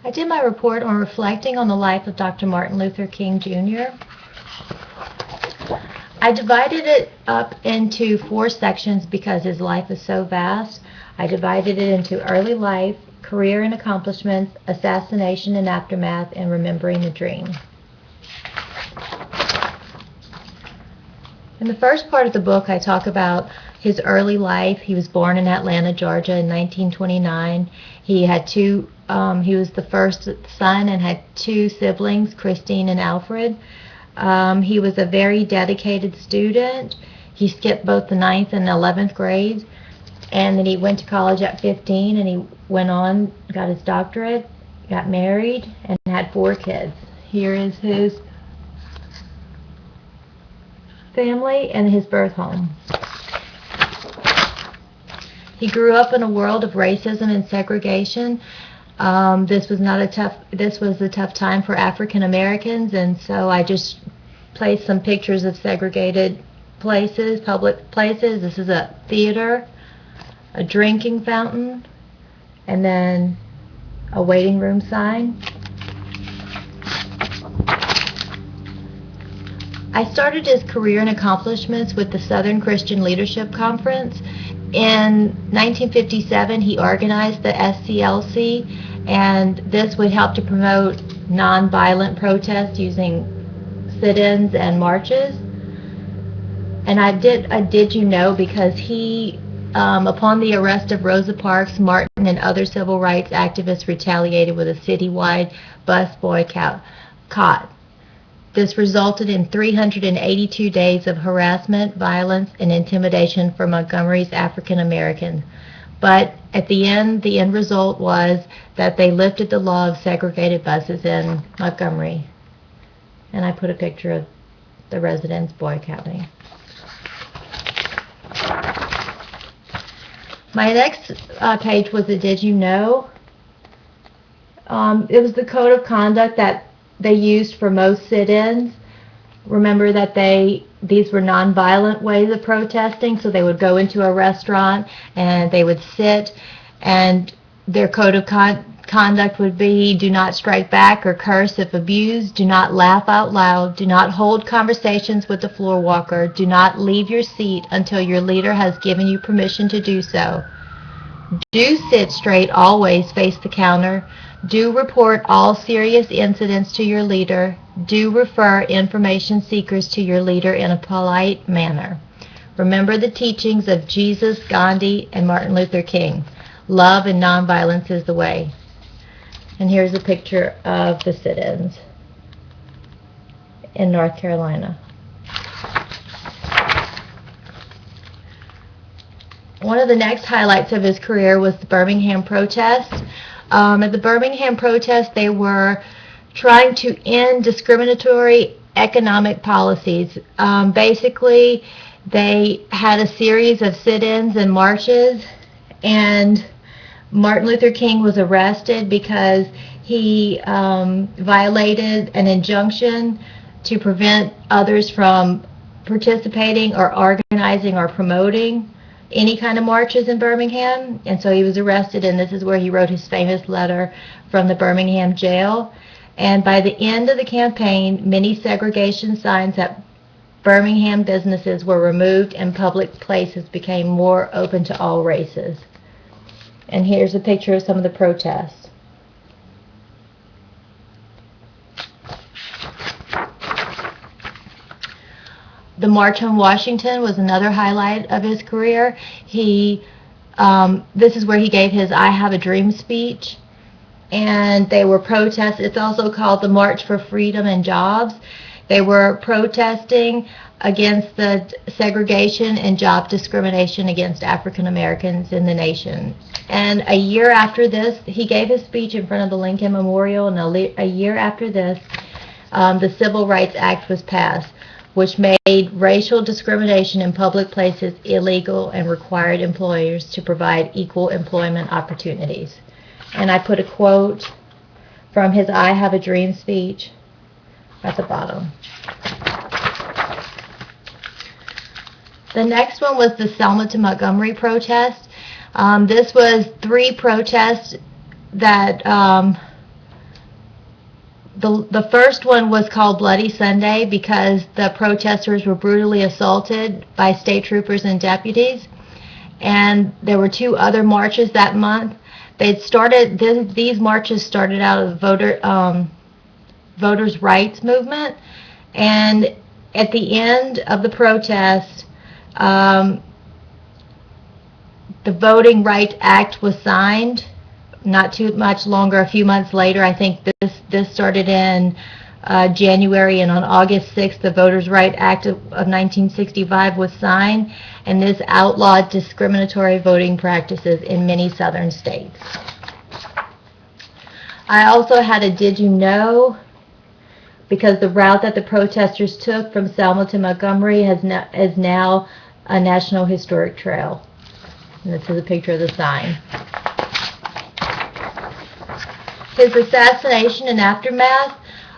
I did my report on reflecting on the life of Dr. Martin Luther King Jr. I divided it up into 4 sections because his life is so vast. I divided it into early life, career and accomplishments, assassination and aftermath, and remembering the dream. In the first part of the book, I talk about his early life. He was born in Atlanta, Georgia in 1929. He was the first son and had 2 siblings, Christine and Alfred. He was a very dedicated student. He skipped both the 9th and 11th grades, and then he went to college at 15, and he went on, got his doctorate, got married, and had 4 kids. Here is his family and his birth home. He grew up in a world of racism and segregation. This was a tough time for African Americans, and so I just placed some pictures of segregated places, public places. This is a theater, a drinking fountain, and then a waiting room sign. I started his career and accomplishments with the Southern Christian Leadership Conference. In 1957, he organized the SCLC, and this would help to promote nonviolent protest using sit-ins and marches. And I did you know because he, upon the arrest of Rosa Parks, Martin and other civil rights activists retaliated with a citywide bus boycott. This resulted in 382 days of harassment, violence, and intimidation for Montgomery's African Americans. But at the end result was that they lifted the law of segregated buses in Montgomery. And I put a picture of the residents boycotting. My next page was the Did You Know? It was the code of conduct that they used for most sit-ins. Remember that these were nonviolent ways of protesting, so they would go into a restaurant and they would sit, and their code of conduct would be: do not strike back or curse if abused, do not laugh out loud, do not hold conversations with the floor walker, do not leave your seat until your leader has given you permission to do so. Do sit straight, always face the counter. Do report all serious incidents to your leader. Do refer information seekers to your leader in a polite manner. Remember the teachings of Jesus, Gandhi, and Martin Luther King. Love and nonviolence is the way. And here's a picture of the sit-ins in North Carolina. One of the next highlights of his career was the Birmingham protest. At the Birmingham protest, they were trying to end discriminatory economic policies. Basically, they had a series of sit-ins and marches, and Martin Luther King was arrested because he violated an injunction to prevent others from participating or organizing or promoting any kind of marches in Birmingham, and so he was arrested, and this is where he wrote his famous letter from the Birmingham jail. And by the end of the campaign, many segregation signs at Birmingham businesses were removed and public places became more open to all races. And here's a picture of some of the protests. The March on Washington was another highlight of his career. This is where he gave his I Have a Dream speech, and they were protests. It's also called the March for Freedom and Jobs. They were protesting against the segregation and job discrimination against African Americans in the nation. And a year after this, he gave his speech in front of the Lincoln Memorial, and a year after this, the Civil Rights Act was passed, which made racial discrimination in public places illegal and required employers to provide equal employment opportunities. And I put a quote from his I Have a Dream speech at the bottom. The next one was the Selma to Montgomery protest. This was 3 protests that The first one was called Bloody Sunday because the protesters were brutally assaulted by state troopers and deputies. And there were 2 other marches that month. These marches started out of the voters' rights movement. And at the end of the protest, the Voting Rights Act was signed. Not too much longer, a few months later. I think this started in January, and on August 6th, the Voters' Rights Act of 1965 was signed, and this outlawed discriminatory voting practices in many southern states. I also had a did you know, because the route that the protesters took from Selma to Montgomery is now a National Historic Trail. And this is a picture of the sign. His assassination and aftermath.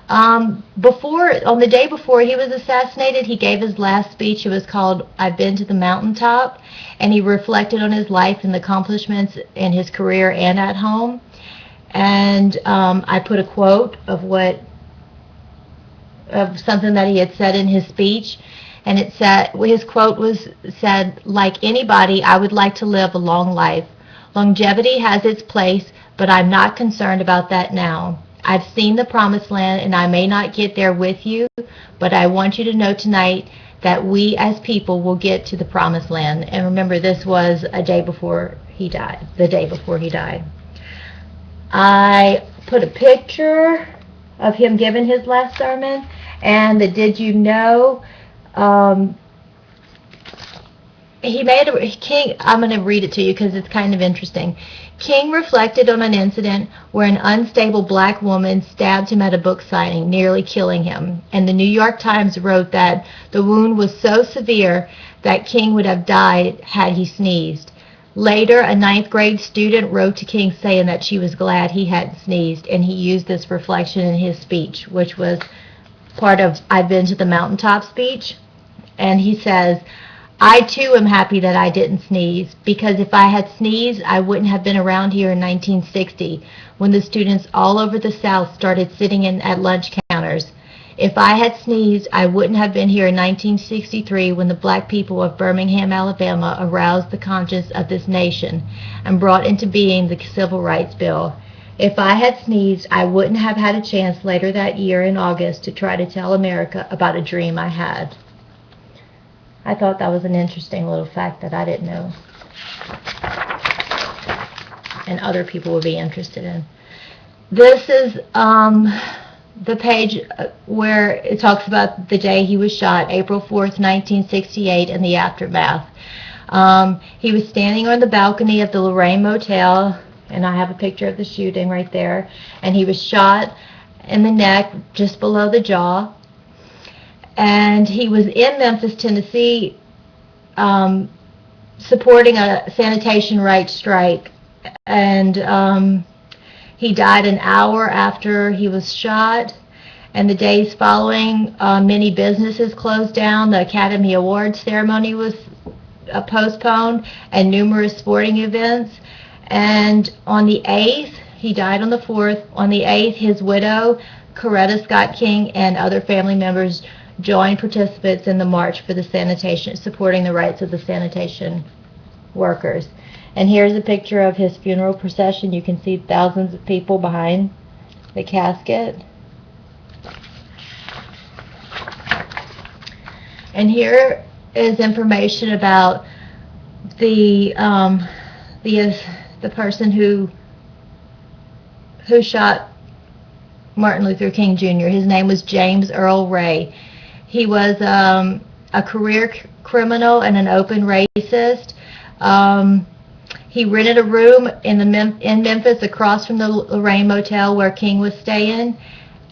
On the day before he was assassinated, he gave his last speech. It was called "I've Been to the Mountaintop," and he reflected on his life and the accomplishments in his career and at home. And I put a quote of something that he had said in his speech, and his quote said, "Like anybody, I would like to live a long life. Longevity has its place, but I'm not concerned about that now. I've seen the promised land, and I may not get there with you, but I want you to know tonight that we as people will get to the promised land." And remember, this was the day before he died. I put a picture of him giving his last sermon, and the did you know, King, I'm going to read it to you because it's kind of interesting. King reflected on an incident where an unstable black woman stabbed him at a book signing, nearly killing him. And the New York Times wrote that the wound was so severe that King would have died had he sneezed. Later, a 9th grade student wrote to King saying that she was glad he hadn't sneezed, and he used this reflection in his speech, which was part of "I've Been to the Mountaintop" speech. And he says, "I too am happy that I didn't sneeze, because if I had sneezed, I wouldn't have been around here in 1960 when the students all over the South started sitting in at lunch counters. If I had sneezed, I wouldn't have been here in 1963 when the black people of Birmingham, Alabama aroused the conscience of this nation and brought into being the Civil Rights Bill. If I had sneezed, I wouldn't have had a chance later that year in August to try to tell America about a dream I had." I thought that was an interesting little fact that I didn't know, and other people would be interested in. This is the page where it talks about the day he was shot, April 4th, 1968, and the aftermath. He was standing on the balcony of the Lorraine Motel, and I have a picture of the shooting right there, and he was shot in the neck just below the jaw. And he was in Memphis, Tennessee, supporting a sanitation rights strike. And he died an hour after he was shot. And the days following, many businesses closed down. The Academy Awards ceremony was postponed, and numerous sporting events. And on the 8th, he died on the 4th. On the 8th, his widow, Coretta Scott King, and other family members joined participants in the march for the sanitation, supporting the rights of the sanitation workers. And here's a picture of his funeral procession. You can see thousands of people behind the casket. And here is information about the person who shot Martin Luther King Jr. His name was James Earl Ray. He was a career criminal and an open racist. He rented a room in Memphis across from the Lorraine Motel where King was staying,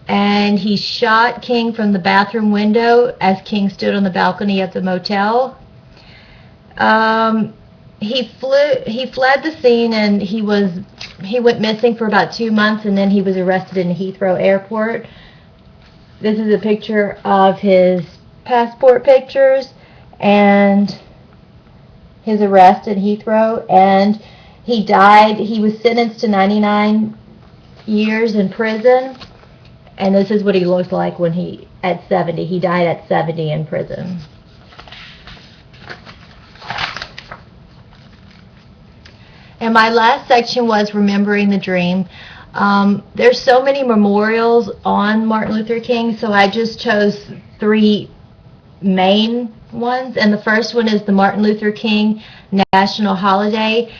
and he shot King from the bathroom window as King stood on the balcony of the motel. He fled the scene, and he went missing for about 2 months, and then he was arrested in Heathrow Airport. This is a picture of his passport pictures and his arrest in Heathrow, and he died. He was sentenced to 99 years in prison, And this is what he looked like when at 70. He died at 70 in prison. And my last section was Remembering the Dream. There's so many memorials on Martin Luther King, so I just chose 3 main ones. And the first one is the Martin Luther King National Holiday.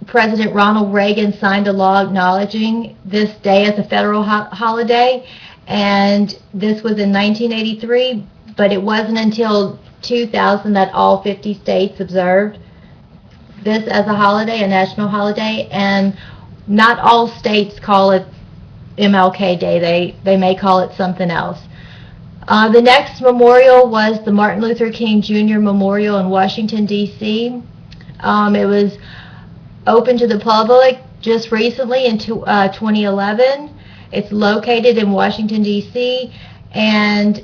President Ronald Reagan signed a law acknowledging this day as a federal holiday, and this was in 1983, but it wasn't until 2000 that all 50 states observed this as a holiday, a national holiday, and not all states call it MLK Day. They may call it something else. The next memorial was the Martin Luther King Jr. Memorial in Washington, D.C. It was open to the public just recently in 2011. It's located in Washington, D.C., and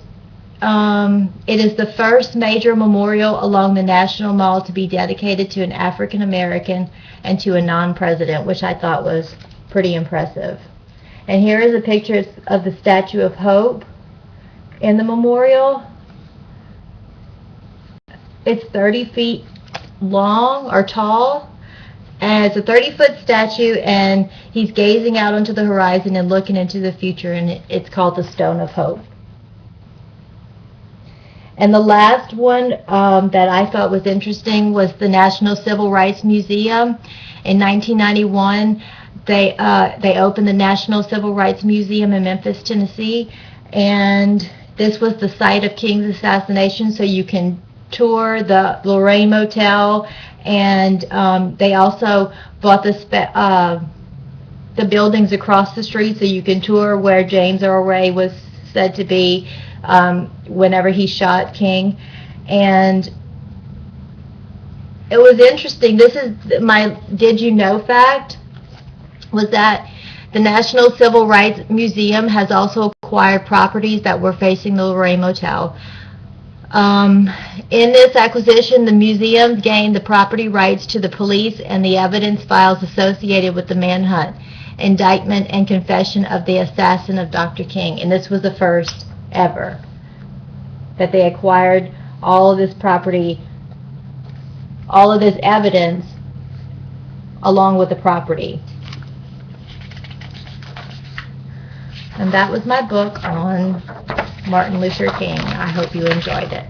it is the first major memorial along the National Mall to be dedicated to an African American and to a non-president, which I thought was pretty impressive. And here is a picture of the Statue of Hope in the memorial. It's 30 feet long or tall, and it's a 30-foot statue, and he's gazing out onto the horizon and looking into the future, and it's called the Stone of Hope. And the last one that I thought was interesting was the National Civil Rights Museum. In 1991, they opened the National Civil Rights Museum in Memphis, Tennessee, and this was the site of King's assassination, so you can tour the Lorraine Motel, and they also bought the buildings across the street, so you can tour where James Earl Ray was said to be whenever he shot King. And it was interesting. This is my did you know fact, was that the National Civil Rights Museum has also acquired properties that were facing the Lorraine Motel. In this acquisition, the museum gained the property rights to the police and the evidence files associated with the manhunt, indictment, and confession of the assassin of Dr. King. And this was the first ever that they acquired all of this property, all of this evidence, along with the property. And that was my book on Martin Luther King. I hope you enjoyed it.